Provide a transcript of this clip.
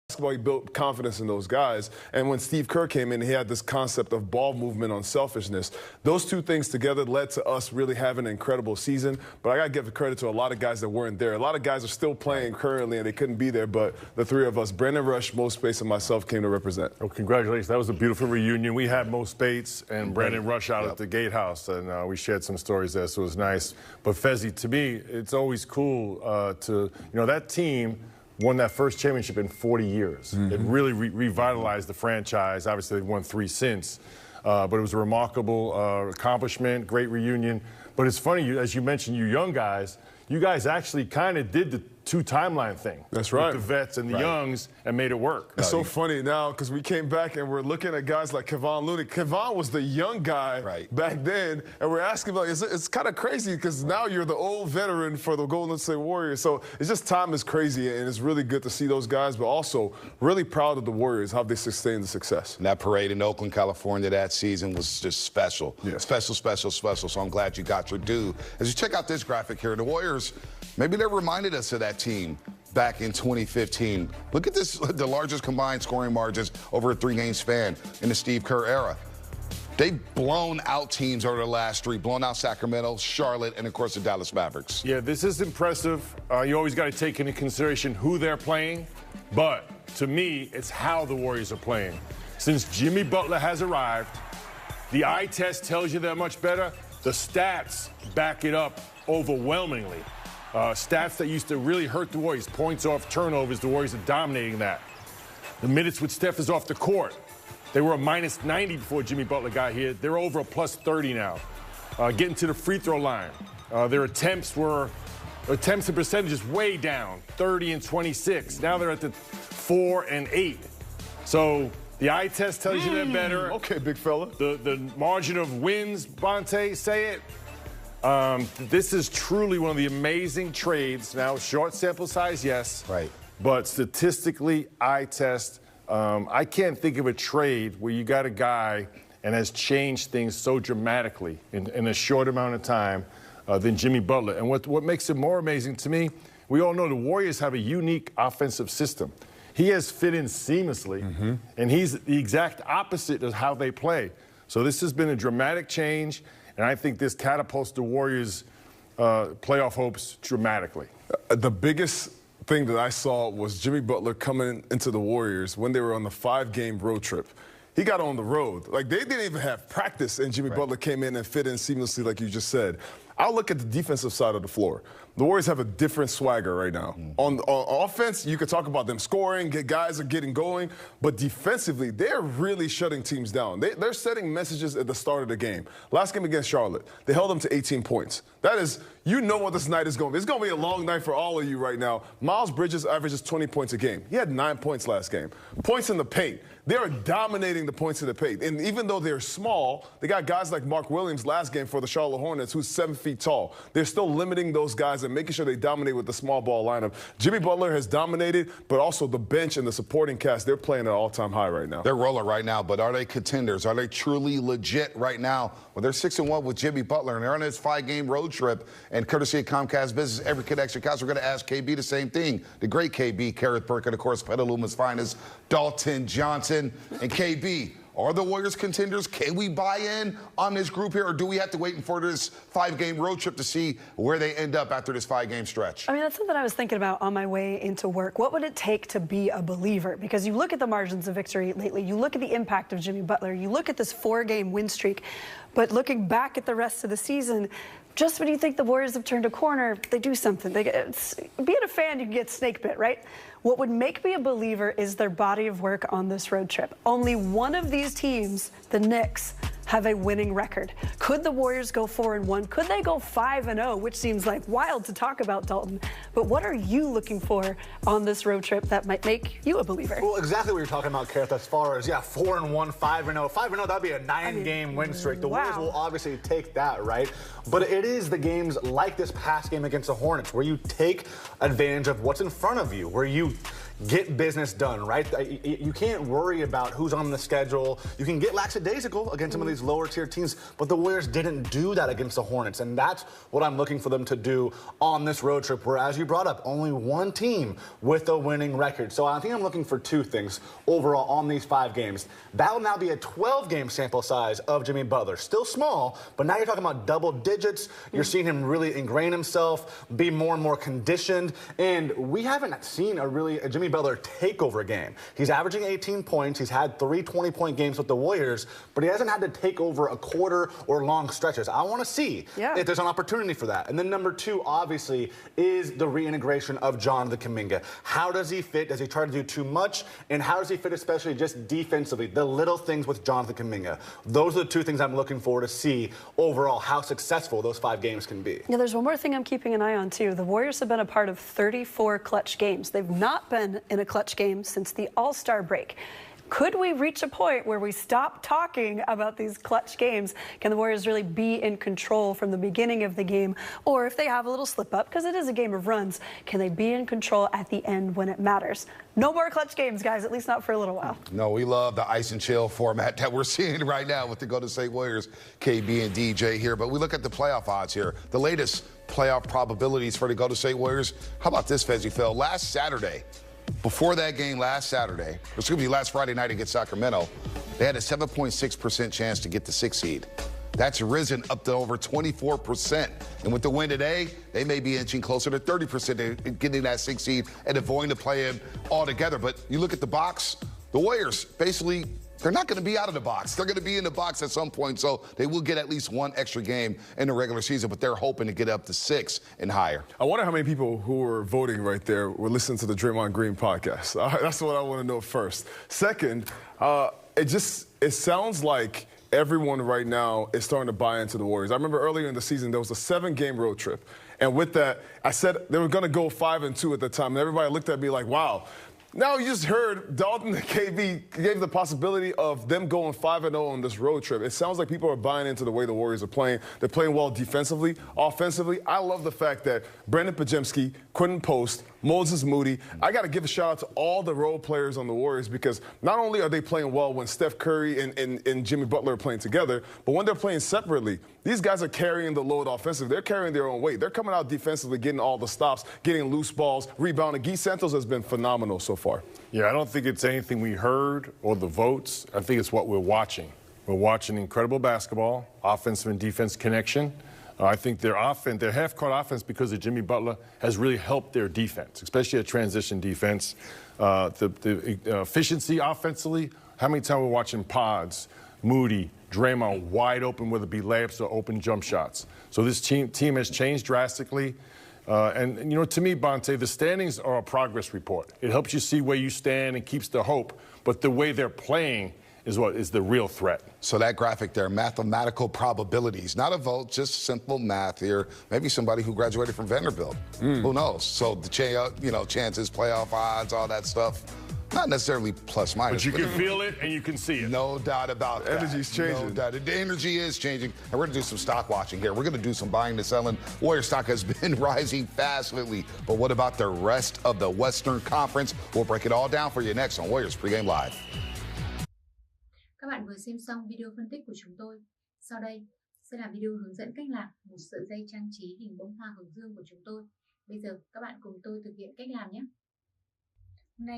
basketball, he built confidence in those guys. And when Steve Kerr came in, he had this concept of ball movement on selfishness. Those two things together led to us really having an incredible season. But I got to give credit to a lot of guys that weren't there. A lot of guys are still playing currently, and they couldn't be there. But the three of us, Brandon Rush, Mo Spates, and myself, came to represent. Oh, congratulations. That was a beautiful reunion. We had Mo Spates and Brandon Rush out at the Gatehouse, and we shared some stories there, so it was nice. But Fezzi, to me, it's always cool that team won that first championship in 40 years. It really revitalized the franchise. Obviously, they've won 3 since. But it was a remarkable accomplishment, great reunion. But it's funny, as you mentioned, you guys actually kind of did the two-timeline thing. That's right. With the vets and the youngs, and made it work. It's so funny now because we came back and we're looking at guys like Kevon Looney. Kevon was the young guy back then, and we're asking, like, it's kind of crazy because now you're the old veteran for the Golden State Warriors. So it's just time is crazy, and it's really good to see those guys, but also really proud of the Warriors, how they sustained the success. And that parade in Oakland, California that season was just special. Yeah. Special. So I'm glad you got your due. As you check out this graphic here, the Warriors, maybe they reminded us of that team back in 2015. Look at this, the largest combined scoring margins over a 3-game span in the Steve Kerr era. They've blown out teams over the last 3, blown out Sacramento, Charlotte, and of course the Dallas Mavericks. Yeah, this is impressive. You always got to take into consideration who they're playing, but to me, it's how the Warriors are playing. Since Jimmy Butler has arrived, the eye test tells you they're much better. The stats back it up overwhelmingly. Stats that used to really hurt the Warriors, points off turnovers, the Warriors are dominating that. The minutes with Steph is off the court. They were a -90 before Jimmy Butler got here. They're over a +30 now. Getting to the free throw line. Their attempts and percentages way down, 30 and 26. Now they're at the 4 and 8. So the eye test tells you they're better. Okay, big fella. The margin of wins, Bonte, say it. This is truly one of the amazing trades. Now, short sample size, yes. Right. But statistically, eye test, I can't think of a trade where you got a guy and has changed things so dramatically in a short amount of time than Jimmy Butler. And what makes it more amazing to me, we all know the Warriors have a unique offensive system. He has fit in seamlessly, and he's the exact opposite of how they play. So this has been a dramatic change. And I think this catapults the Warriors' playoff hopes dramatically. The biggest thing that I saw was Jimmy Butler coming into the Warriors when they were on the 5-game road trip. He got on the road. Like, they didn't even have practice, and Jimmy Butler came in and fit in seamlessly, like you just said. I'll look at the defensive side of the floor. The Warriors have a different swagger right now. On offense, you could talk about them scoring, guys are getting going, but defensively, they're really shutting teams down. They're setting messages at the start of the game. Last game against Charlotte, they held them to 18 points. That is, you know what this night is going to be. It's going to be a long night for all of you right now. Miles Bridges averages 20 points a game. He had 9 points last game. Points in the paint. They are dominating the points in the paint. And even though they're small, they got guys like Mark Williams last game for the Charlotte Hornets, who's 7 feet tall. They're still limiting those guys and making sure they dominate with the small ball lineup. Jimmy Butler has dominated, but also the bench and the supporting cast, they're playing at an all-time high right now. They're rolling right now, but are they contenders? Are they truly legit right now? Well, they're 6-1 with Jimmy Butler, and they're on this 5-game road trip. And courtesy of Comcast Business, every connection counts. We're going to ask KB the same thing. The great KB, Kareth Burke, and of course, Petaluma's finest, Dalton Johnson. And KB, are the Warriors contenders? Can we buy in on this group here, or do we have to wait for this 5-game road trip to see where they end up after this 5-game stretch? I mean, that's something I was thinking about on my way into work. What would it take to be a believer? Because you look at the margins of victory lately, you look at the impact of Jimmy Butler, you look at this 4-game win streak, but looking back at the rest of the season, just when you think the Warriors have turned a corner, they do something. Being a fan, you can get snake bit, right? What would make me a believer is their body of work on this road trip. Only one of these teams, the Knicks, have a winning record. Could the Warriors go 4-1? Could they go 5-0, which seems like wild to talk about, Dalton? But what are you looking for on this road trip that might make you a believer? Well, exactly what you're talking about, Kareth, as far as, 4-1, 5-0. 5-0, that'd be a 9-game win streak. The Warriors will obviously take that, right? But it is the games like this past game against the Hornets where you take advantage of what's in front of you, where you get business done, right? You can't worry about who's on the schedule. You can get lackadaisical against some of these lower tier teams, but the Warriors didn't do that against the Hornets, and that's what I'm looking for them to do on this road trip, where, as you brought up, only one team with a winning record. So I think I'm looking for two things overall on these 5 games. That will now be a 12-game sample size of Jimmy Butler. Still small, but now you're talking about double digits. You're seeing him really ingrain himself, be more and more conditioned, and we haven't seen a Jimmy Butler takeover game. He's averaging 18 points. He's had 3 20-point games with the Warriors, but he hasn't had to take over a quarter or long stretches. I want to see if there's an opportunity for that. And then number 2, obviously, is the reintegration of Jonathan Kuminga. How does he fit? Does he try to do too much? And how does he fit, especially just defensively? The little things with Jonathan Kuminga. Those are the 2 things I'm looking for to see overall how successful those 5 games can be. Yeah, there's one more thing I'm keeping an eye on, too. The Warriors have been a part of 34 clutch games. They've not been in a clutch game since the All-Star break. Could we reach a point where we stop talking about these clutch games? Can the Warriors really be in control from the beginning of the game? Or if they have a little slip up, because it is a game of runs, can they be in control at the end when it matters? No more clutch games, guys, at least not for a little while. No, we love the ice and chill format that we're seeing right now with the Golden State Warriors, KB and DJ here. But we look at the playoff odds here. The latest playoff probabilities for the Golden State Warriors. How about this, Fezzi Phil? Last Saturday, before that game last Saturday, excuse me, last Friday night against Sacramento, they had a 7.6% chance to get the 6th seed. That's risen up to over 24%. And with the win today, they may be inching closer to 30% to getting that 6th seed and avoiding the play-in altogether. But you look at the box, the Warriors basically, they're not going to be out of the box. They're going to be in the box at some point, so they will get at least 1 extra game in the regular season, but they're hoping to get up to 6 and higher. I wonder how many people who were voting right there were listening to the Draymond Green podcast. That's what I want to know first. Second, it sounds like everyone right now is starting to buy into the Warriors. I remember earlier in the season, there was a 7-game road trip. And with that, I said they were going to go 5-2 at the time. And everybody looked at me like, wow. Now you just heard Dalton and KB gave the possibility of them going 5-0 on this road trip. It sounds like people are buying into the way the Warriors are playing. They're playing well defensively, offensively. I love the fact that Brandon Pajemski, Quentin Post, Moses Moody, I got to give a shout out to all the role players on the Warriors, because not only are they playing well when Steph Curry and Jimmy Butler are playing together, but when they're playing separately, these guys are carrying the load offensively. They're carrying their own weight. They're coming out defensively, getting all the stops, getting loose balls, rebounding. Guy Santos has been phenomenal so far. Yeah, I don't think it's anything we heard or the votes. I think it's what we're watching. We're watching incredible basketball, offensive and defense connection. I think their half-court offense, because of Jimmy Butler, has really helped their defense, especially a transition defense. The efficiency offensively, how many times we're watching Pods, Moody, Draymond wide open, whether it be layups or open jump shots. So this team has changed drastically. And, you know, to me, Bonte, the standings are a progress report. It helps you see where you stand and keeps the hope. But the way they're playing is what is the real threat. So that graphic there, mathematical probabilities, not a vote, just simple math here. Maybe somebody who graduated from Vanderbilt. Who knows? So the chances, playoff odds, all that stuff. Not necessarily plus minus. But you can feel it and you can see it. No doubt about that. Energy's changing. No doubt. The energy is changing. And we're going to do some stock watching here. We're going to do some buying and selling. Warrior stock has been rising fast lately. But what about the rest of the Western Conference? We'll break it all down for you next on Warriors Pregame Live. Các bạn vừa xem xong video phân tích của chúng tôi. Sau đây sẽ là video hướng dẫn cách làm một sợi dây trang trí hình bông hoa hướng dương của chúng tôi. Bây giờ các bạn cùng tôi thực hiện cách làm nhé. Hôm nay